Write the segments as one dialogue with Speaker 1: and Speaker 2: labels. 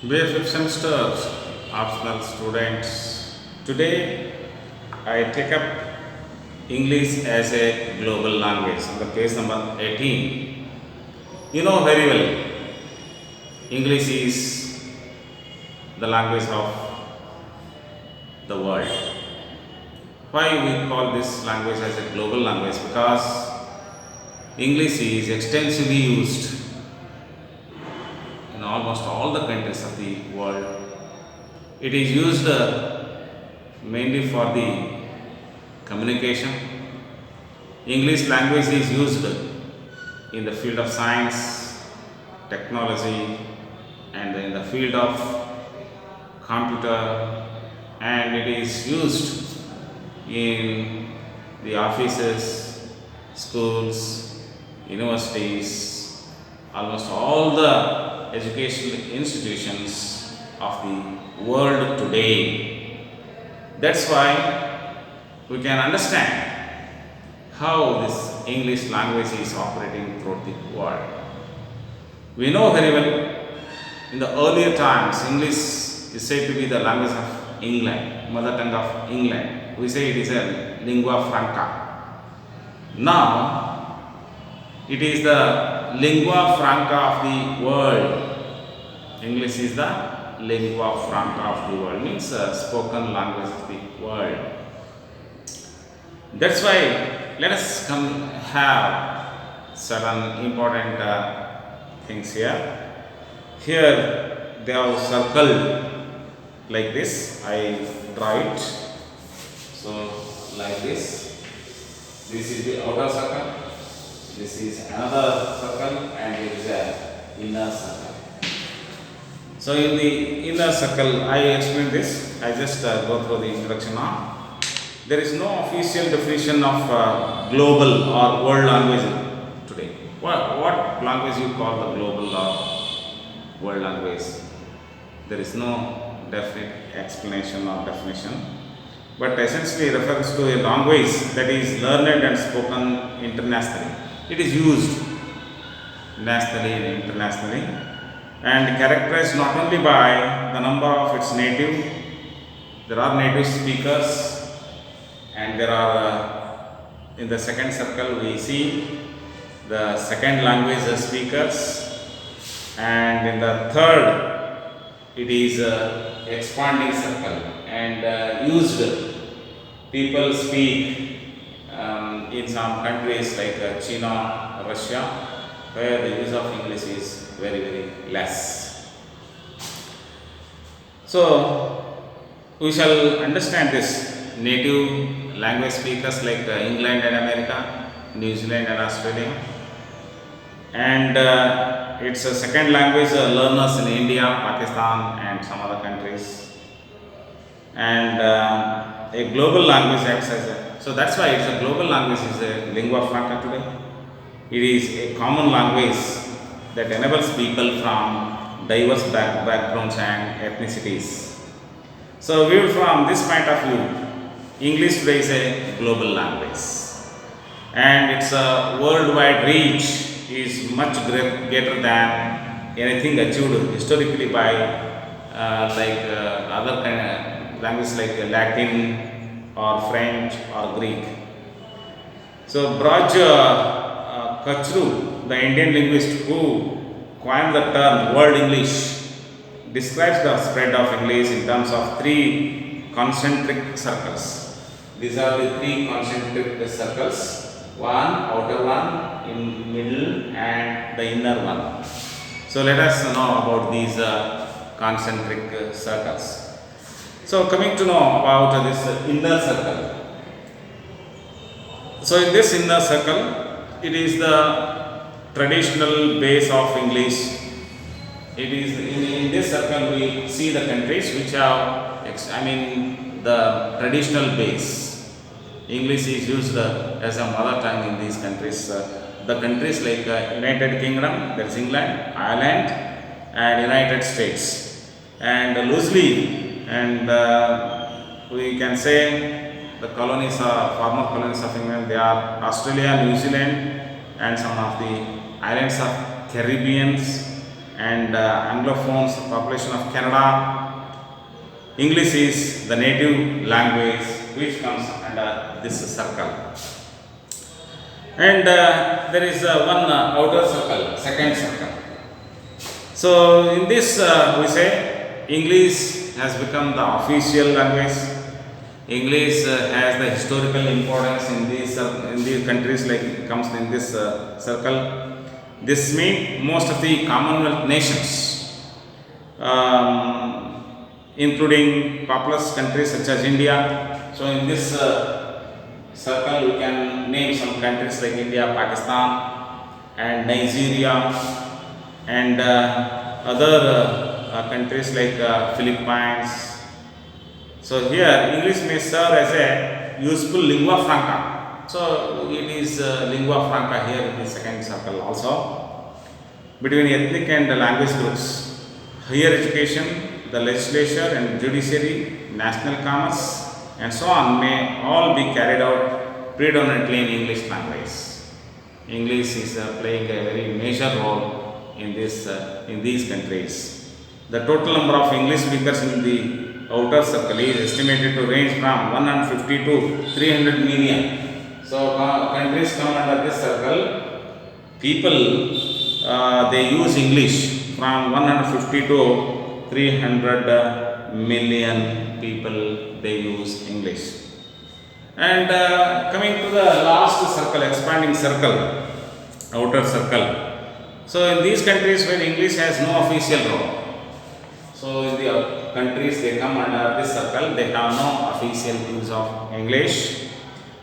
Speaker 1: Dear fifth semester optional students, today I take up English as a global language on the page number 18. You know very well, English is the language of the world. Why we call this language as a global language? Because English is extensively used in almost all the countries of the world. It is used mainly for the communication. English language is used in the field of science, technology, and in the field of computer, and it is used in the offices, schools, universities, almost all the educational institutions of the world today. That's why we can understand how this English language is operating throughout the world. We know very well in the earlier times, English is said to be the language of England, mother tongue of England. We say it is a lingua franca. Now, it is the lingua franca of the world. English is the lingua franca of the world, means spoken language of the world. That's why let us come have certain important things here. Here they have circled like this. I draw it. So like this. This is the outer circle. This is another circle, and it is a inner circle. So in the inner circle, I explain this. I just go through the introduction now. There is no official definition of global or world language today. What language you call the global or world language? There is no definite explanation or definition, but essentially refers to a language that is learned and spoken internationally. It is used nationally and internationally, and characterized not only by the number of its native, there are native speakers, and there are in the second circle we see the second language speakers, and in the third it is expanding circle, and used people speak in some countries like China, Russia, where the use of English is very less. So we shall understand this native language speakers like England and America, New Zealand and Australia, and it's a second language learners in India, Pakistan, and some other countries, and a global language acts as a, so that's why it's a global language, is a lingua franca today. It is a common language that enables people from diverse backgrounds and ethnicities. So viewed from this point of view, English today is a global language, and its worldwide reach is much greater than anything achieved historically by other kind of languages like Latin or French or Greek. So Braj Kachru, the Indian linguist who coined the term World English, describes the spread of English in terms of three concentric circles. These are the three concentric circles: one outer one, in middle, and the inner one. So let us know about these concentric circles. So coming to know about this inner circle. So in this inner circle, it is the traditional base of English. It is in this circle we see the countries which have, the traditional base. English is used as a mother tongue in these countries. The countries like United Kingdom, that's England, Ireland, and United States. And loosely, and we can say the colonies are former colonies of England. They are Australia, New Zealand, and some of the islands of Caribbeans, and Anglophones, population of Canada. English is the native language which comes under this circle. And there is one outer circle, second circle. So in this we say English has become the official language. English has the historical importance in these countries, like it comes in this circle. This means most of the Commonwealth nations, including populous countries such as India. So in this circle we can name some countries like India, Pakistan and Nigeria, and other countries like Philippines. So here English may serve as a useful lingua franca. So it is lingua franca here in the second circle also between ethnic and language groups. Higher education, the legislature and judiciary, national commerce and so on may all be carried out predominantly in English language. English is playing a very major role in these countries. The total number of English speakers in the outer circle is estimated to range from 150 to 300 million. So countries come under this circle. People they use English from 150 to 300 million people they use English. And coming to the last circle, expanding circle, outer circle. So in these countries where English has no official role, so in the countries they come under this circle, they have no official use of English,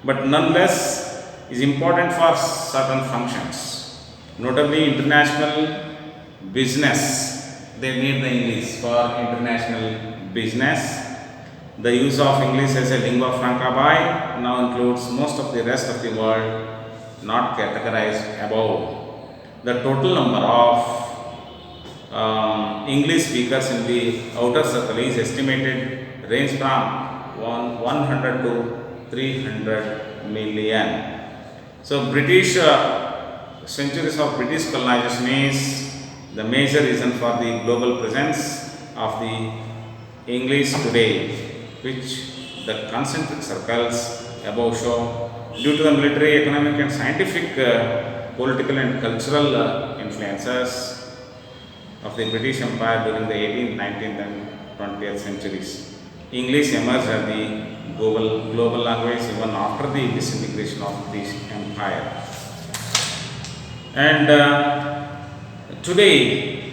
Speaker 1: but nonetheless is important for certain functions, notably international business. They need the English for international business. The use of English as a lingua franca by now includes most of the rest of the world not categorized above. The total number of English speakers in the outer circle is estimated range from 100 to 300 million. So British centuries of British colonization is the major reason for the global presence of the English today, which the concentric circles above show. Due to the military, economic and scientific, political and cultural influences of the British Empire during the 18th, 19th and 20th centuries, English emerged as the global language even after the disintegration of the British Empire. And today,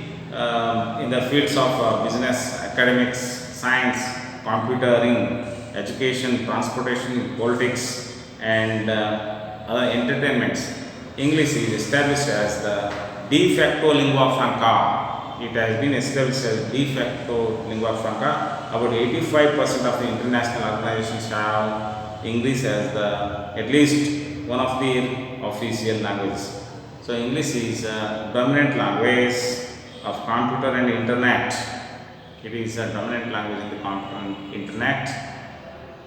Speaker 1: in the fields of business, academics, science, computering, education, transportation, politics and other entertainments, English is established as the de facto lingua franca. It has been established as de facto lingua franca. About 85% of the international organizations have English as at least one of their official languages. So English is a dominant language of computer and internet. It is a dominant language in the computer and internet.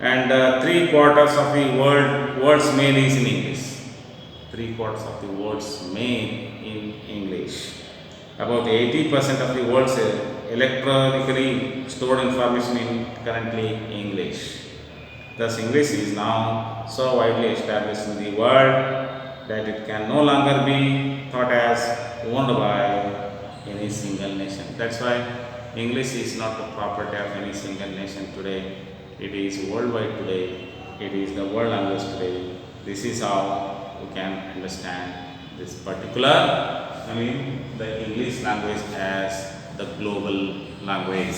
Speaker 1: And 3/4 of the world's mail is in English. 3/4 of the world's mail in English. About 80% of the world's electronically stored information in currently English. Thus, English is now so widely established in the world that it can no longer be thought as owned by any single nation. That's why English is not the property of any single nation today. It is worldwide today. It is the world language today. This is how we can understand this particular, the English language as the global language.